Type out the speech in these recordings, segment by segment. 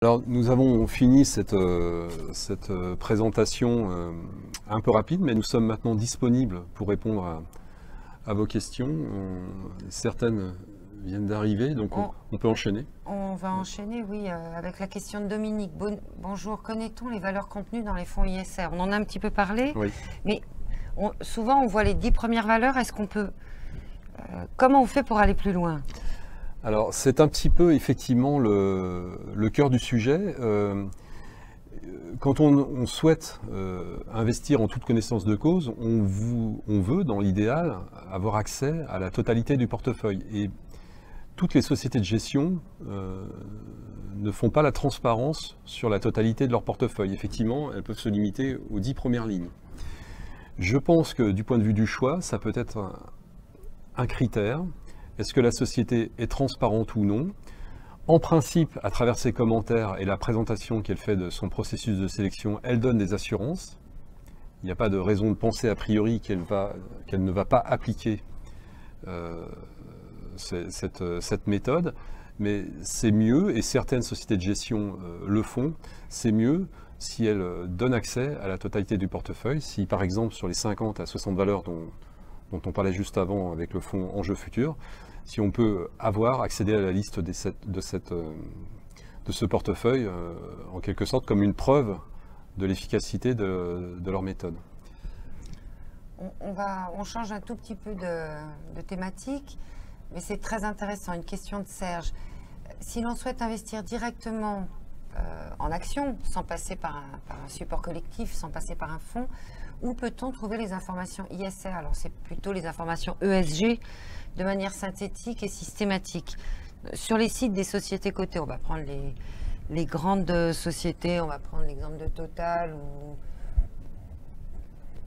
Alors, nous avons fini cette présentation un peu rapide, mais nous sommes maintenant disponibles pour répondre à vos questions. Certaines viennent d'arriver, donc on peut enchaîner. On va enchaîner, oui, avec la question de Dominique. Bonjour, connaît-on les valeurs contenues dans les fonds ISR? On en a un petit peu parlé, Oui. mais souvent on voit les 10 premières valeurs. Est-ce qu'on peut... comment on fait pour aller plus loin? Alors, c'est un petit peu effectivement le cœur du sujet. Quand on souhaite investir en toute connaissance de cause, on veut, dans l'idéal, avoir accès à la totalité du portefeuille. Et toutes les sociétés de gestion ne font pas la transparence sur la totalité de leur portefeuille. Effectivement, elles peuvent se limiter aux 10 premières lignes. Je pense que du point de vue du choix, ça peut être un critère. Est-ce que la société est transparente ou non? En principe, à travers ses commentaires et la présentation qu'elle fait de son processus de sélection, elle donne des assurances. Il n'y a pas de raison de penser a priori qu'elle ne va pas appliquer cette méthode, mais c'est mieux, et certaines sociétés de gestion le font, c'est mieux si elles donnent accès à la totalité du portefeuille. Si par exemple sur les 50 à 60 valeurs dont on parlait juste avant avec le fonds Enjeux Futurs, si on peut accéder à la liste de ce portefeuille, en quelque sorte comme une preuve de l'efficacité de leur méthode. On change un tout petit peu de thématique, mais c'est très intéressant. Une question de Serge. Si l'on souhaite investir directement en action, sans passer par un support collectif, sans passer par un fonds, où peut-on trouver les informations ISR? Alors c'est plutôt les informations ESG de manière synthétique et systématique. Sur les sites des sociétés cotées, on va prendre les grandes sociétés, on va prendre l'exemple de Total, où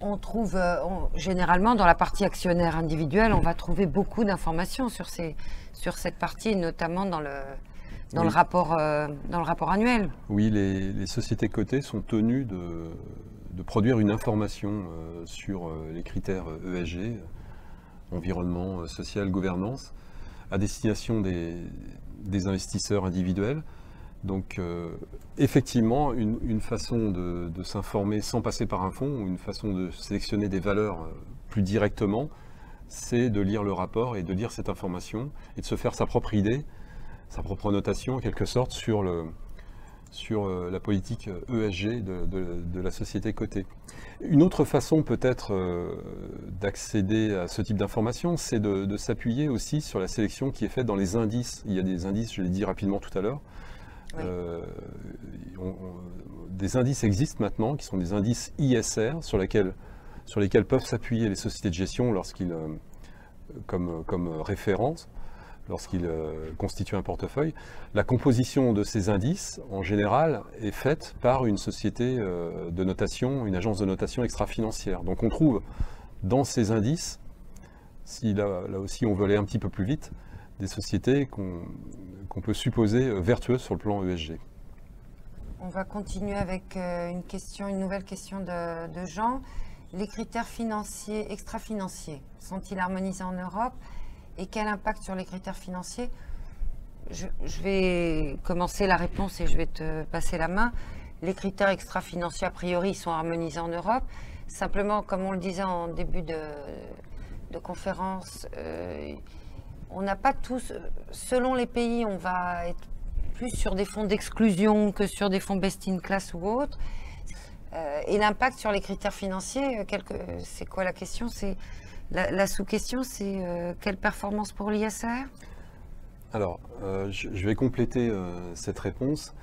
on trouve généralement dans la partie actionnaire individuel, on va trouver beaucoup d'informations sur cette partie, notamment dans le rapport annuel. Oui, les sociétés cotées sont tenues de produire une information sur les critères ESG, environnement, social, gouvernance, à destination des investisseurs individuels. Donc effectivement, une façon de s'informer sans passer par un fonds, ou une façon de sélectionner des valeurs plus directement, c'est de lire le rapport et de lire cette information et de se faire sa propre idée, sa propre notation en quelque sorte sur la politique ESG de la société cotée. Une autre façon peut-être d'accéder à ce type d'information, c'est de s'appuyer aussi sur la sélection qui est faite dans les indices. Il y a des indices, je l'ai dit rapidement tout à l'heure. Oui. Des indices existent maintenant, qui sont des indices ISR, sur lesquels peuvent s'appuyer les sociétés de gestion comme référence, lorsqu'ils constituent un portefeuille. La composition de ces indices, en général, est faite par une société de notation, une agence de notation extra-financière. Donc on trouve dans ces indices, si là aussi on veut aller un petit peu plus vite, des sociétés qu'on peut supposer vertueuses sur le plan ESG. On va continuer avec une nouvelle question de Jean. Les critères financiers, extra-financiers, sont-ils harmonisés en Europe? Et quel impact sur les critères financiers? Je vais commencer la réponse et je vais te passer la main. Les critères extra-financiers, a priori, sont harmonisés en Europe. Simplement, comme on le disait en début de conférence, on n'a pas tous... Selon les pays, on va être plus sur des fonds d'exclusion que sur des fonds best-in-class ou autres. Et l'impact sur les critères financiers, c'est quoi la question? La sous-question, c'est quelle performance pour l'ISR? Alors, je vais compléter cette réponse.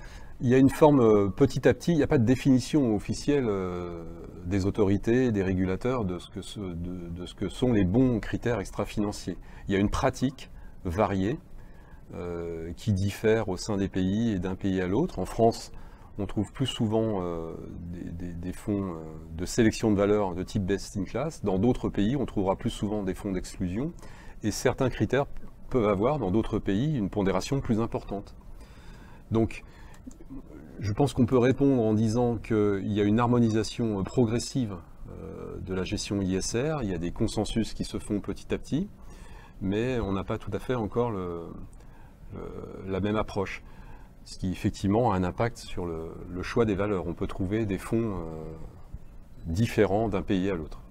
Il y a une forme petit à petit, il n'y a pas de définition officielle des autorités, des régulateurs de ce que sont les bons critères extra-financiers. Il y a une pratique variée qui diffère au sein des pays et d'un pays à l'autre. En France, on trouve plus souvent des fonds de sélection de valeurs de type best in class. Dans d'autres pays, on trouvera plus souvent des fonds d'exclusion. Et certains critères peuvent avoir, dans d'autres pays, une pondération plus importante. Donc, je pense qu'on peut répondre en disant qu'il y a une harmonisation progressive de la gestion ISR. Il y a des consensus qui se font petit à petit, mais on n'a pas tout à fait encore la même approche. ce qui effectivement a un impact sur le choix des valeurs. On peut trouver des fonds différents d'un pays à l'autre.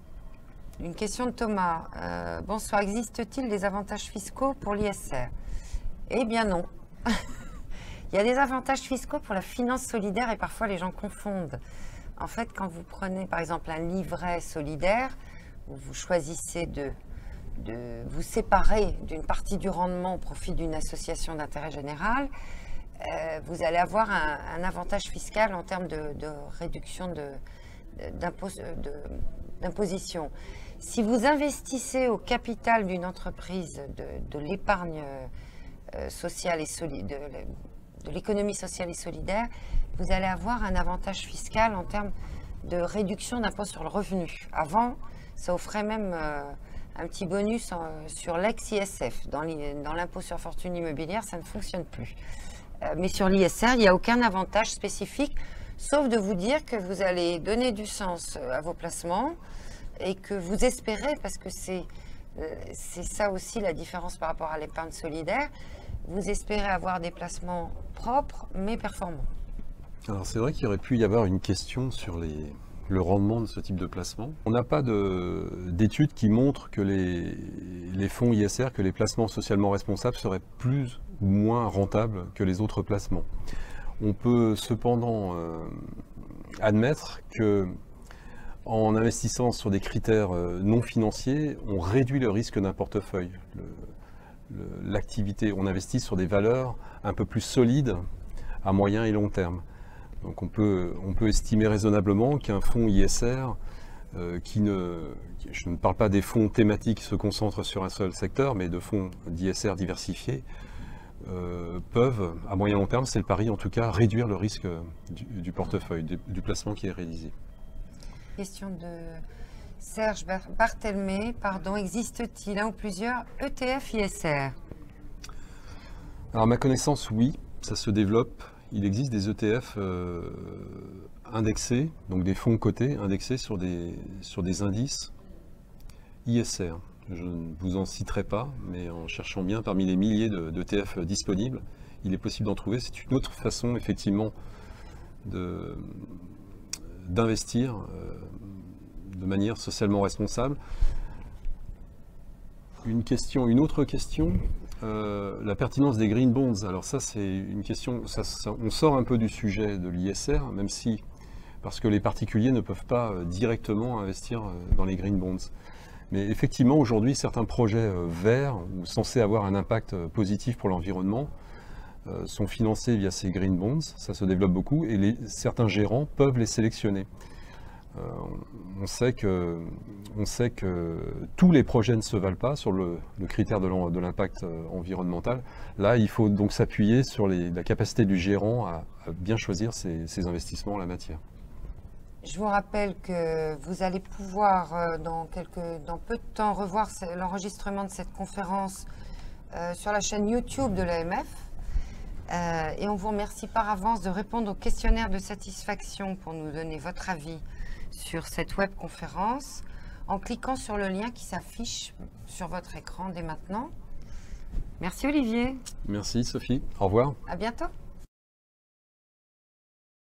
Une question de Thomas. Bonsoir, existe-t-il des avantages fiscaux pour l'ISR? Eh bien non. Il y a des avantages fiscaux pour la finance solidaire et parfois les gens confondent. En fait, quand vous prenez par exemple un livret solidaire, où vous choisissez de vous séparer d'une partie du rendement au profit d'une association d'intérêt général, vous allez avoir un avantage fiscal en termes de réduction d'imposition. Si vous investissez au capital d'une entreprise de l'épargne sociale et de l'économie sociale et solidaire, vous allez avoir un avantage fiscal en termes de réduction d'impôt sur le revenu. Avant, ça offrait même un petit bonus sur l'ex-ISF. Dans l'impôt sur fortune immobilière, ça ne fonctionne plus. Mais sur l'ISR, il n'y a aucun avantage spécifique, sauf de vous dire que vous allez donner du sens à vos placements et que vous espérez, parce que c'est ça aussi la différence par rapport à l'épargne solidaire, vous espérez avoir des placements propres mais performants. Alors c'est vrai qu'il aurait pu y avoir une question sur le rendement de ce type de placement. On n'a pas d'études qui montrent que les fonds ISR, que les placements socialement responsables seraient plus ou moins rentables que les autres placements. On peut cependant admettre que en investissant sur des critères non financiers, on réduit le risque d'un portefeuille. L'activité, on investit sur des valeurs un peu plus solides à moyen et long terme. Donc on peut estimer raisonnablement qu'un fonds ISR, je ne parle pas des fonds thématiques qui se concentrent sur un seul secteur, mais de fonds d'ISR diversifiés, peuvent, à moyen et long terme, c'est le pari en tout cas, réduire le risque du portefeuille, du placement qui est réalisé. Question de Serge Barthelmé, existe-t-il un ou plusieurs ETF ISR? Alors à ma connaissance, oui, ça se développe. Il existe des ETF indexés, donc des fonds cotés indexés sur des indices ISR. Je ne vous en citerai pas, mais en cherchant bien parmi les milliers d'ETF disponibles, il est possible d'en trouver. C'est une autre façon effectivement d'investir de manière socialement responsable. Une autre question, la pertinence des green bonds. Alors ça c'est une question, on sort un peu du sujet de l'ISR, même si, parce que les particuliers ne peuvent pas directement investir dans les green bonds. Mais effectivement aujourd'hui certains projets verts ou censés avoir un impact positif pour l'environnement sont financés via ces green bonds, ça se développe beaucoup et certains gérants peuvent les sélectionner. On sait que tous les projets ne se valent pas sur le critère de l'impact environnemental. Là, il faut donc s'appuyer sur la capacité du gérant à bien choisir ses investissements en la matière. Je vous rappelle que vous allez pouvoir dans peu de temps revoir l'enregistrement de cette conférence sur la chaîne YouTube de l'AMF. Et on vous remercie par avance de répondre au questionnaire de satisfaction pour nous donner votre avis sur cette webconférence en cliquant sur le lien qui s'affiche sur votre écran dès maintenant. Merci Olivier. Merci Sophie. Au revoir. À bientôt.